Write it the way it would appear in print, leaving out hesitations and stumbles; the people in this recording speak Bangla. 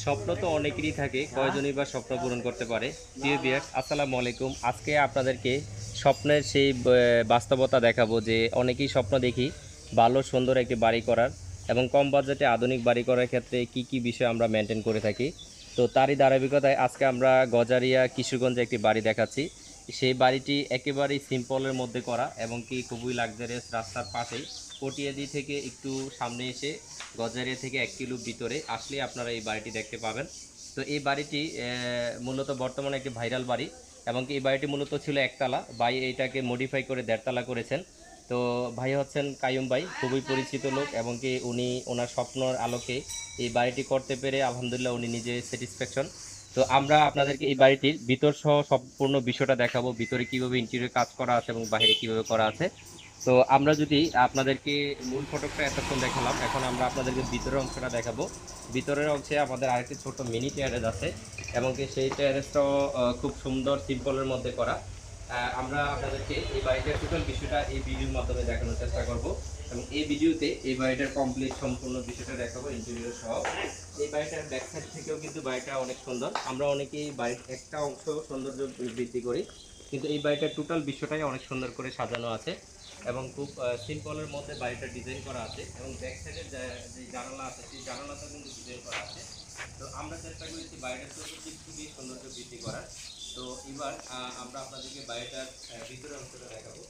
স্বপ্ন তো অনেকেরই থাকে, কয়জনই বা স্বপ্ন পূরণ করতে পারে। প্রিয় ভিউয়ার্স, আসসালামু আলাইকুম। আজকে আপনাদেরকে স্বপ্নের সেই বাস্তবতা দেখাবো যে অনেকেই স্বপ্ন দেখি ভালো সুন্দর একটি বাড়ি করার, এবং কম বাজেটে আধুনিক বাড়ি করার ক্ষেত্রে কি কি বিষয় আমরা মেনটেন করে থাকি। তো তারই ধারাবাহিকতায় আজকে আমরা গজারিয়া কিশোরগঞ্জে একটি বাড়ি দেখাচ্ছি। সেই বাড়িটি একেবারেই সিম্পলের মধ্যে করা এবং কি খুবই লাক্সারিয়াস, রাস্তার পাশেই। পটিয়াদি থেকে একটু সামনে এসে গজারিয়া থেকে 1 কিলো ভিতরে আসলে আপনারা এই বাড়িটি দেখতে পাবেন। তো এই বাড়িটি মূলত বর্তমানে একটি ভাইরাল বাড়ি, এবং কি এই বাড়িটি মূলত ছিল একতলা, ভাই এইটাকে মডিফাই করে দেড়তলা করেছেন। তো ভাই হচ্ছেন কায়ুম ভাই, খুবই পরিচিত লোক, এবং কি উনি ওনার স্বপ্নর আলোকে এই বাড়িটি করতে পেরে আলহামদুলিল্লাহ উনি নিজে স্যাটিসফ্যাকশন। তো আমরা আপনাদেরকে এই বাড়িটির ভিতর সহ সম্পূর্ণ বিষয়টা দেখাবো, ভিতরে কিভাবে ইন্টেরিয়র কাজ করা আছে এবং বাইরে কিভাবে করা আছে। তো আমরা যদি আপনাদেরকে মূল ফটকটা এতক্ষণ দেখালাম, এখন আমরা আপনাদেরকে ভিতরের অংশটা দেখাবো। ভিতরের অংশে আমাদের আরেকটি ছোট মিনি ট্যারেস আছে, এবং কি সেই ট্যারেসটাও খুব সুন্দর সিম্পলের মধ্যে করা। আমরা আপনাদেরকে এই বাড়িটার টোটাল বিষয়টা এই ভিডিওর মাধ্যমে দেখানোর চেষ্টা করব, এবং এই ভিডিওতে এই বাড়িটার কমপ্লিট সম্পূর্ণ বিষয়টা দেখাবো ইন্টেরিয়র সহ। এই বাড়িটার ব্যাক সাইড থেকেও কিন্তু বাড়িটা অনেক সুন্দর। আমরা অনেকেই বাড়ির একটা অংশ সৌন্দর্য বৃদ্ধি করি, কিন্তু এই বাড়িটার টোটাল বিশ্বটাই অনেক সুন্দর করে সাজানো আছে, এবং খুব সিম্পলের মধ্যে বাড়িটা ডিজাইন করা আছে, এবং ব্যাক সাইডের যে জানালা আছে সেই জানালাটা কিন্তু ডিজাইন করা আছে। তো আমরা চেষ্টা করেছি বাড়িটার চতুর্দিক খুবই সৌন্দর্য বৃদ্ধি করার। তো এবার আমরা আপনাদেরকে বাড়িটার ভিতরের অংশটা দেখাবো।